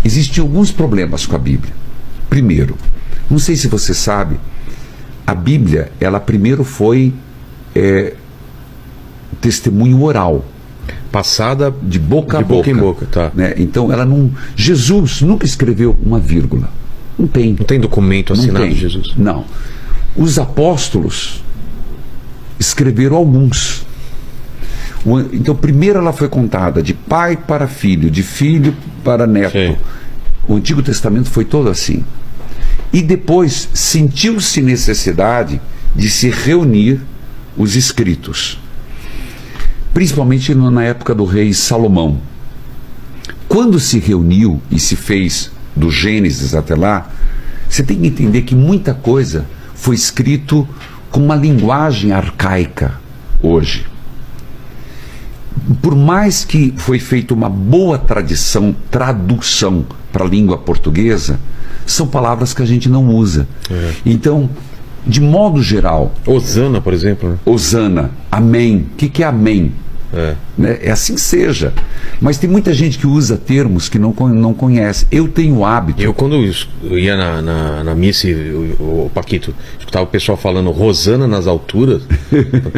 existiam alguns problemas com a Bíblia. Primeiro, não sei se você sabe, a Bíblia, ela primeiro foi testemunho oral. Passada de boca a boca. Em boca, tá. Né? Então, ela não... Jesus nunca escreveu uma vírgula. Não tem. Não tem documento assinado de Jesus? Não. Os apóstolos escreveram alguns. Então, primeiro ela foi contada de pai para filho, de filho para neto. Sim. O Antigo Testamento foi todo assim. E depois sentiu-se necessidade de se reunir os escritos. Principalmente na época do rei Salomão. Quando se reuniu e se fez do Gênesis até lá, você tem que entender que muita coisa foi escrito com uma linguagem arcaica hoje. Por mais que foi feita uma boa tradução para a língua portuguesa, são palavras que a gente não usa. Então, de modo geral... Hosana, por exemplo. Né? Hosana, amém. O que é amém? Né? É assim que seja. Mas tem muita gente que usa termos que não conhece. Eu tenho o hábito. Quando eu ia na missa, o Paquito, escutava o pessoal falando Rosana nas alturas.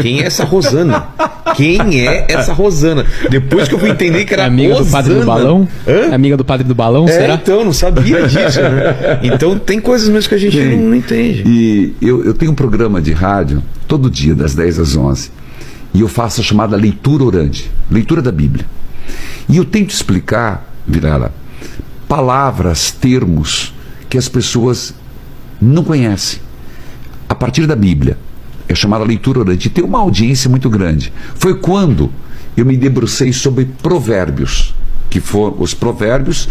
Quem é essa Rosana? Quem é essa Rosana? Depois que eu fui entender que era amiga Rosana. Do padre do balão? Hã? Amiga do padre do balão, será? Então, não sabia disso, né? Então tem coisas mesmo que a gente não entende. E eu tenho um programa de rádio todo dia, das 10 às 11. E eu faço a chamada leitura orante, leitura da Bíblia. E eu tento explicar, Vilela, palavras, termos que as pessoas não conhecem. A partir da Bíblia. É chamada leitura orante. E tem uma audiência muito grande. Foi quando eu me debrucei sobre provérbios. Que foram os provérbios,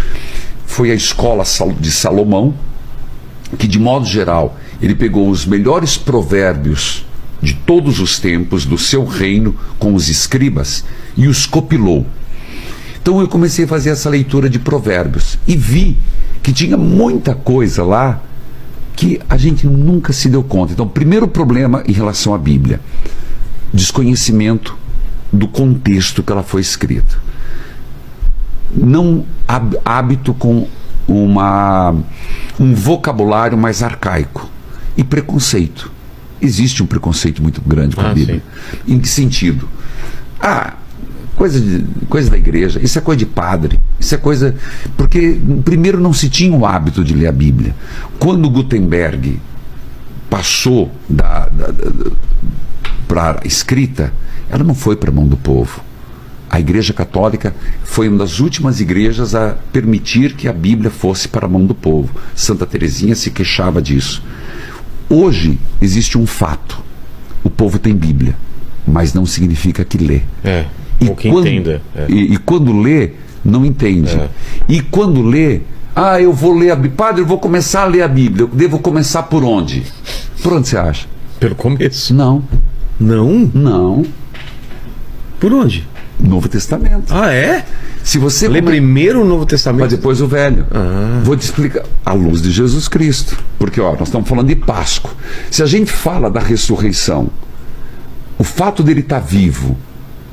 foi a escola de Salomão, que de modo geral, ele pegou os melhores provérbios de todos os tempos do seu reino com os escribas e os compilou. Então eu comecei a fazer essa leitura de provérbios e vi que tinha muita coisa lá que a gente nunca se deu conta. Então, primeiro problema em relação à Bíblia, desconhecimento do contexto que ela foi escrita. Não hábito com um vocabulário mais arcaico e preconceito. Existe um preconceito muito grande com a Bíblia. Sim. Em que sentido? Coisa da igreja, isso é coisa de padre, isso é coisa... Porque primeiro não se tinha o hábito de ler a Bíblia. Quando Gutenberg passou para a escrita, ela não foi para a mão do povo. A Igreja Católica foi uma das últimas igrejas a permitir que a Bíblia fosse para a mão do povo. Santa Teresinha se queixava disso. Hoje existe um fato: o povo tem Bíblia, mas não significa que lê. Ou que entenda. E quando lê, não entende. E quando lê, eu vou ler a Bíblia. Padre, eu vou começar a ler a Bíblia. Eu devo começar por onde? Por onde você acha? Pelo começo. Não. Não? Não. Por onde? Novo Testamento. Se você lê primeiro o Novo Testamento, mas depois o Velho. Vou te explicar. À luz de Jesus Cristo. Porque nós estamos falando de Páscoa. Se a gente fala da ressurreição, o fato dele estar vivo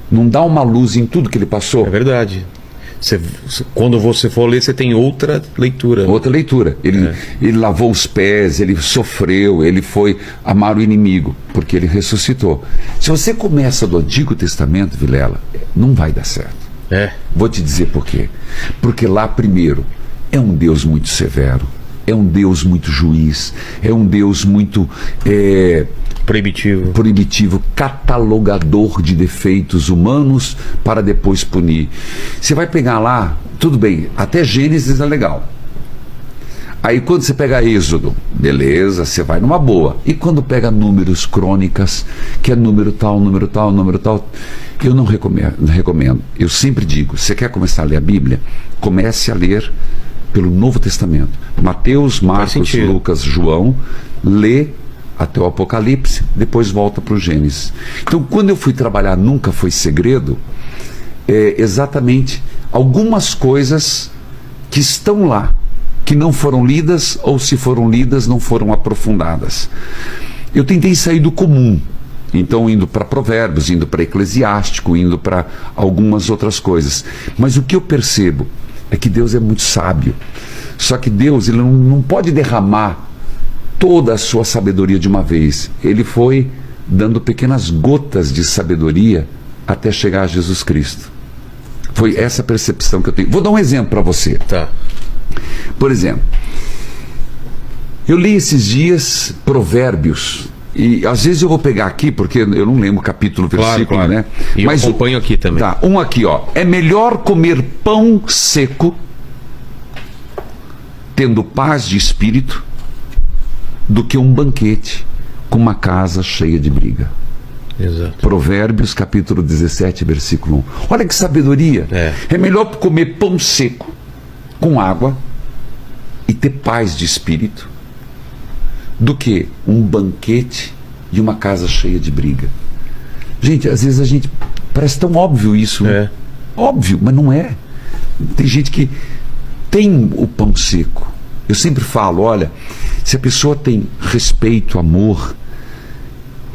não dá uma luz em tudo que ele passou? É verdade. Quando você for ler, você tem outra leitura. Outra leitura. Ele lavou os pés, ele sofreu, ele foi amar o inimigo, porque ele ressuscitou. Se você começa do Antigo Testamento, Vilela, não vai dar certo. Vou te dizer por quê. Porque lá, primeiro, é um Deus muito severo, é um Deus muito juiz, é um Deus muito proibitivo, catalogador de defeitos humanos para depois punir. Você vai pegar lá, tudo bem, até Gênesis é legal. Aí quando você pega Êxodo, beleza, você vai numa boa. E quando pega Números, Crônicas, que é número tal, eu não recomendo. Eu sempre digo, você quer começar a ler a Bíblia? Comece a ler pelo Novo Testamento. Mateus, Marcos, Lucas, João, lê até o Apocalipse, depois volta para o Gênesis. Então, quando eu fui trabalhar Nunca Foi Segredo, exatamente algumas coisas que estão lá, que não foram lidas, ou se foram lidas, não foram aprofundadas. Eu tentei sair do comum. Então, indo para Provérbios, indo para Eclesiástico, indo para algumas outras coisas. Mas o que eu percebo é que Deus é muito sábio. Só que Deus, ele não pode derramar toda a sua sabedoria de uma vez. Ele foi dando pequenas gotas de sabedoria até chegar a Jesus Cristo. Foi essa percepção que eu tenho. Vou dar um exemplo para você. Tá. Por exemplo, eu li esses dias Provérbios. E às vezes eu vou pegar aqui, porque eu não lembro capítulo, versículo, Claro. né? E eu acompanho aqui também. Tá, um aqui, ó. É melhor comer pão seco, tendo paz de espírito, do que um banquete com uma casa cheia de briga. Exato. Provérbios, capítulo 17, versículo 1. Olha que sabedoria. É melhor comer pão seco com água e ter paz de espírito do que um banquete e uma casa cheia de briga. Gente, às vezes a gente parece tão óbvio isso, né? Óbvio, mas não é. Tem gente que tem o pão seco. Eu sempre falo, olha, se a pessoa tem respeito, amor,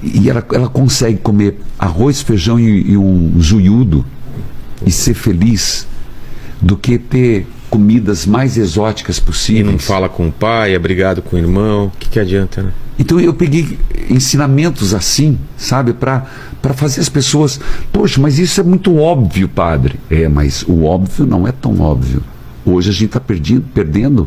e ela consegue comer arroz, feijão e um zoiudo e ser feliz, do que ter comidas mais exóticas E possíveis. não fala com o pai, é brigado com o irmão. O que adianta, né? Então eu peguei ensinamentos assim, sabe, para fazer as pessoas, poxa, mas isso é muito óbvio, padre. É, mas o óbvio não é tão óbvio. Hoje a gente está perdendo